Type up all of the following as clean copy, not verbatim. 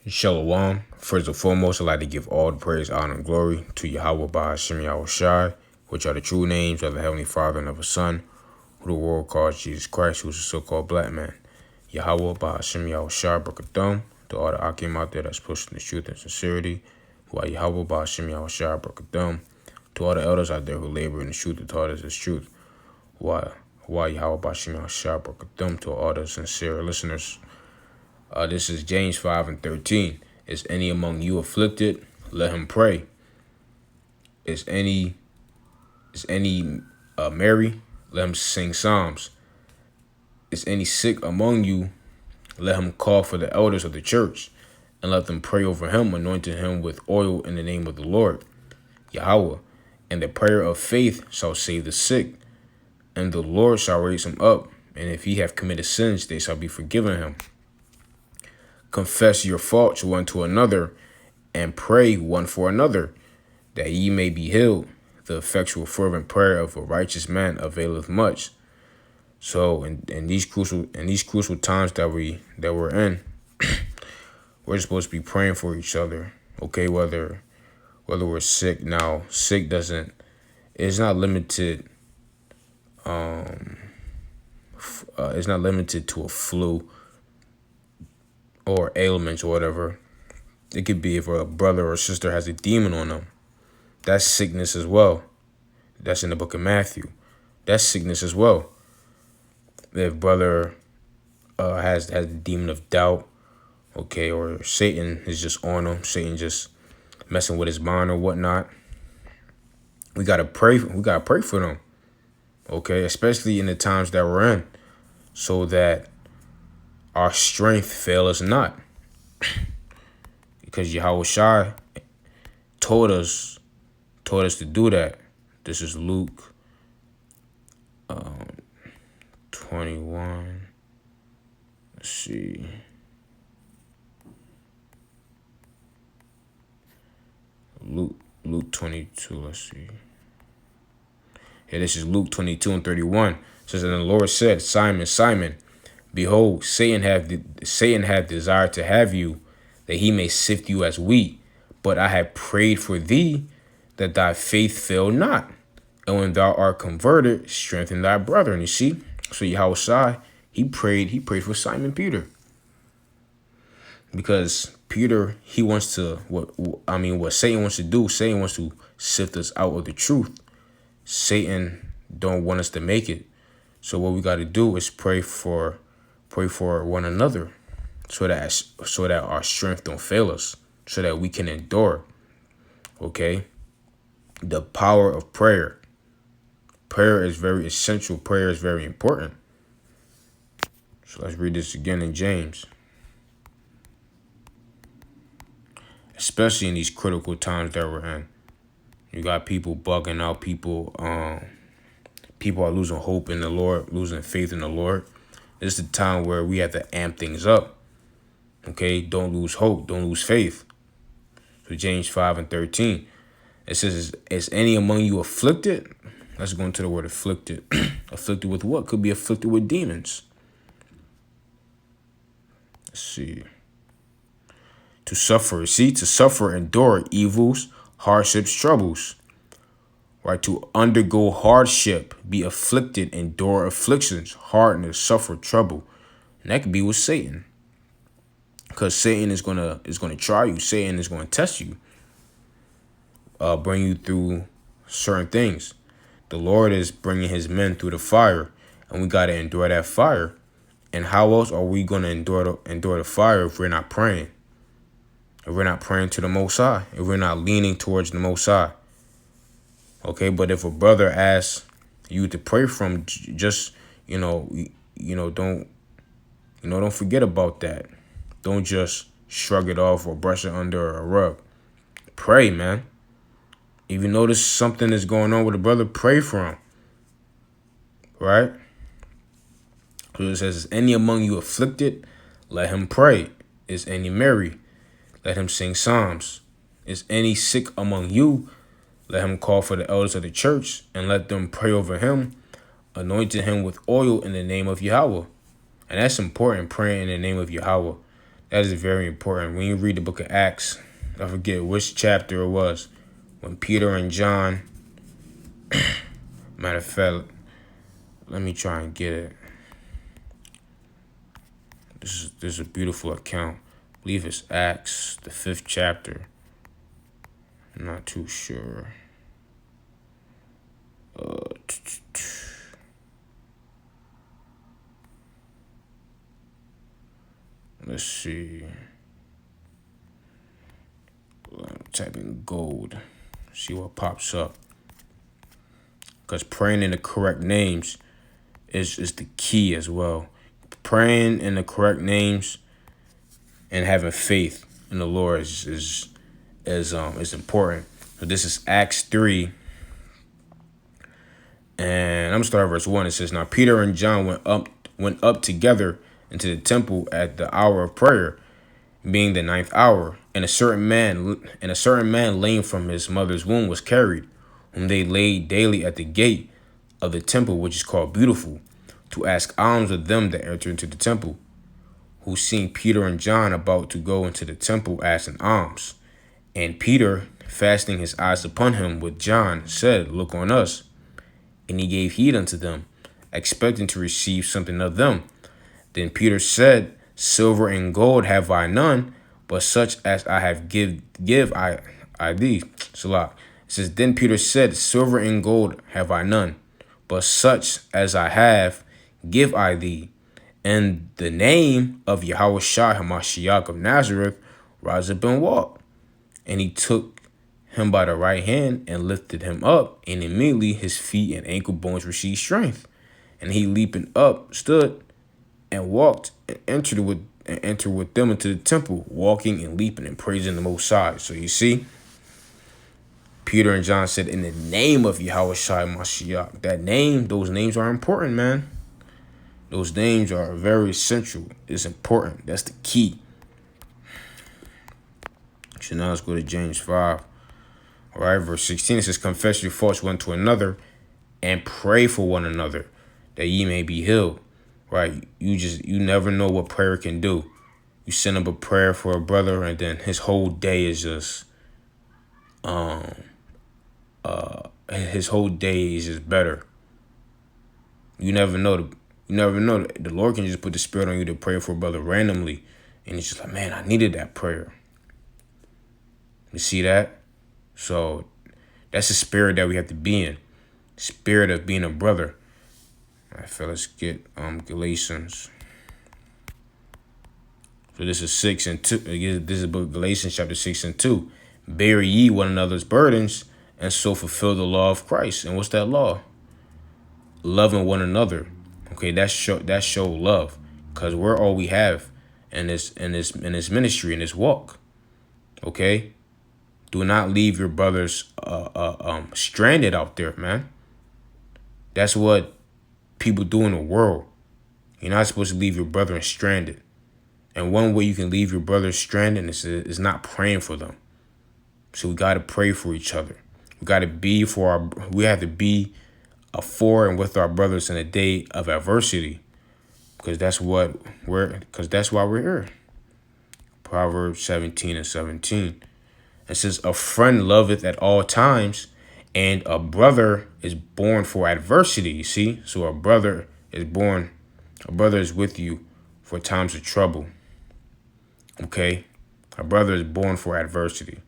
Shalom. First and foremost, I'd like to give all the praise, honor, and glory to Yahweh Bahashim Yahweh Shai, which are the true names of the Heavenly Father and of His Son, who the world calls Jesus Christ, who's the so-called black man. Yahweh Bahashim Yahweh Shai, Brakathum, to all the Akim out there that's pushing the truth and sincerity, who are Yahweh Bahashim Yahweh Shai, Brakathum, to all the elders out there who labor in the truth and taught us this truth, who are Yahweh Bahashim Yahweh Shai, Brakathum, to all the sincere listeners. This is James 5:13. Is any among you afflicted? Let him pray. Is any merry? Let him sing psalms. Is any sick among you? Let him call for the elders of the church, and let them pray over him, anointing him with oil in the name of the Lord, Yahweh. And the prayer of faith shall save the sick, and the Lord shall raise him up. And if he have committed sins, they shall be forgiven him. Confess your faults one to another, and pray one for another, that ye may be healed. The effectual fervent prayer of a righteous man availeth much. So in these crucial times that we're in, we're supposed to be praying for each other. Okay, whether we're sick. Now, sick it's not limited. It's not limited to a flu or ailments or whatever. It could be if a brother or sister has a demon on them. That's sickness as well. That's in the book of Matthew. That's sickness as well. If brother has the demon of doubt, okay, or Satan is just on him, Satan just messing with his mind or whatnot, we gotta pray. We gotta pray for them, okay, especially in the times that we're in, so that our strength fail us not. Because Yahweh Shai told us to do that. This is Luke 21. Let's see. Luke 22. Let's see. Yeah, this is Luke 22:31. It says, and the Lord said, Simon, Simon, behold, Satan hath desired to have you, that he may sift you as wheat. But I have prayed for thee, that thy faith fail not. And when thou art converted, strengthen thy brethren. You see? So Yahweh Shai, he prayed for Simon Peter. Because Peter, he wants to, what Satan wants to do, Satan wants to sift us out of the truth. Satan don't want us to make it. So what we got to do is pray for one another, so that our strength don't fail us, so that we can endure. Okay? The power of prayer. Prayer is very essential. Prayer is very important. So let's read this again in James. Especially in these critical times that we're in. You got people bugging out. People are losing hope in the Lord, losing faith in the Lord. This is the time where we have to amp things up. Okay? Don't lose hope. Don't lose faith. So James 5:13. It says, is any among you afflicted? Let's go into the word afflicted. Afflicted with what? Could be afflicted with demons. Let's see. To suffer, endure evils, hardships, troubles. Right? To undergo hardship, be afflicted, endure afflictions, hardness, suffer trouble. And that could be with Satan. Because Satan is gonna try you. Satan is gonna test you. Bring you through certain things. The Lord is bringing his men through the fire, and we got to endure that fire. And how else are we going to endure the fire if we're not praying? If we're not praying to the Most High, if we're not leaning towards the Most High. Okay, but if a brother asks you to pray from, just, don't forget about that. Don't just shrug it off or brush it under a rug. Pray, man. If you notice something is going on with a brother, pray for him. Right? So it says, is any among you afflicted? Let him pray. Is any merry? Let him sing psalms. Is any sick among you? Let him call for the elders of the church, and let them pray over him, anointing him with oil in the name of Yahweh. And that's important, praying in the name of Yahweh. That is very important. When you read the book of Acts, I forget which chapter it was, when Peter and John, matter of fact, let me try and get it. This is a beautiful account. I believe it's Acts, the 5th chapter. I'm not too sure. Let's see. Type in gold. See what pops up. Because praying in the correct names is the key as well. Praying in the correct names and having faith in the Lord is important. So this is Acts 3. And I'm gonna start at verse 1. It says, "Now Peter and John went up together into the temple at the hour of prayer, being the 9th hour. And a certain man lame from his mother's womb was carried, whom they laid daily at the gate of the temple, which is called Beautiful, to ask alms of them that enter into the temple. Who, seeing Peter and John about to go into the temple, asked an alms. And Peter, fastening his eyes upon him with John, said, Look on us. And he gave heed unto them, expecting to receive something of them. Then Peter said, Silver and gold have I none, but such as I have give I thee. Salah. It says, Then Peter said, Silver and gold have I none, but such as I have give I thee. In the name of Yahushua HaMashiach of Nazareth, rise up and walk. And he took him by the right hand and lifted him up, and immediately his feet and ankle bones received strength. And he, leaping up, stood and walked and entered with them into the temple, walking and leaping and praising the Most High. So you see, Peter and John said, in the name of Yahushua HaMashiach. That name, those names are important, man. Those names are very essential. It's important. That's the key. So now let's go to James 5. All right, verse 16, it says, Confess your faults one to another and pray for one another that ye may be healed. Right? You never know what prayer can do. You send up a prayer for a brother and then his whole day is just better. You never know. The Lord can just put the spirit on you to pray for a brother randomly. And it's just like, man, I needed that prayer. You see that? So that's the spirit that we have to be in. Spirit of being a brother. All right, fellas, get Galatians. So this is 6 and 2. This is the book of Galatians chapter 6 and 2. Bear ye one another's burdens, and so fulfill the law of Christ. And what's that law? Loving one another. Okay, that show love, because we're all we have in this ministry, in this walk. Okay, do not leave your brothers stranded out there, man. That's what people do in the world. You're not supposed to leave your brother stranded. And one way you can leave your brother stranded is not praying for them. So we got to pray for each other. We got to be we have to be for and with our brothers in a day of adversity, because that's why we're here. Proverbs 17 and 17. It says, a friend loveth at all times, and a brother is born for adversity. You see? So a brother is with you for times of trouble. Okay? A brother is born for adversity.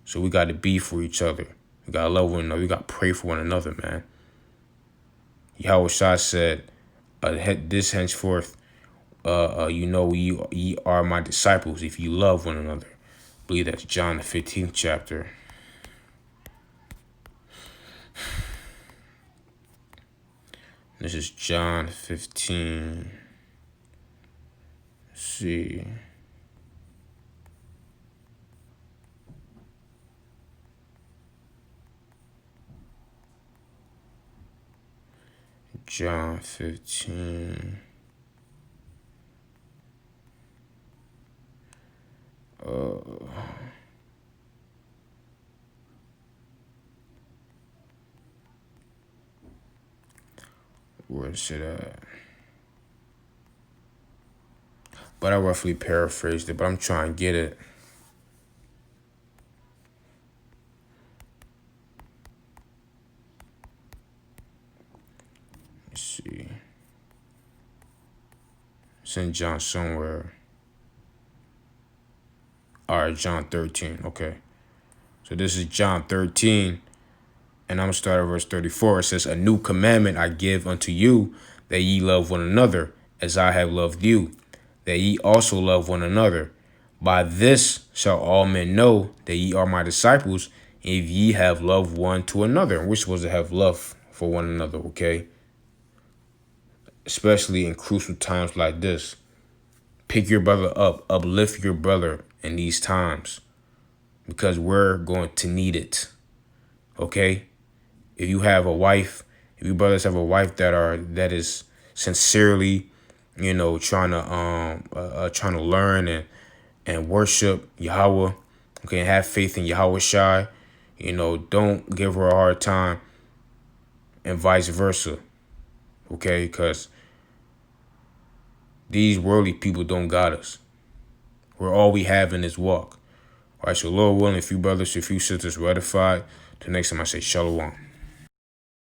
So we got to be for each other. We got to love one another. We got to pray for one another, man. Yahushua said, this henceforth, ye are my disciples if you love one another. I believe that's John the 15th chapter. This is John 15. Let's see. John 15. Where is it at? but I roughly paraphrased it, but I'm trying to get it. Let's see. It's in John somewhere. All right, John 13. Okay. So this is John 13, and I'm going to start at verse 34. It says, "A new commandment I give unto you, that ye love one another, as I have loved you, that ye also love one another. By this shall all men know that ye are my disciples, if ye have love one to another." And we're supposed to have love for one another, okay? Especially in crucial times like this. Pick your brother up, uplift your brother in these times, because we're going to need it, okay? If you have a wife, if you brothers have a wife that is sincerely, trying to learn and worship Yahweh, okay, and have faith in Yahweh Shai, don't give her a hard time, and vice versa, okay? Because these worldly people don't got us. We're all we have in this walk. All right, so Lord willing, if you brothers, if you sisters ratified, till next time I say shalom.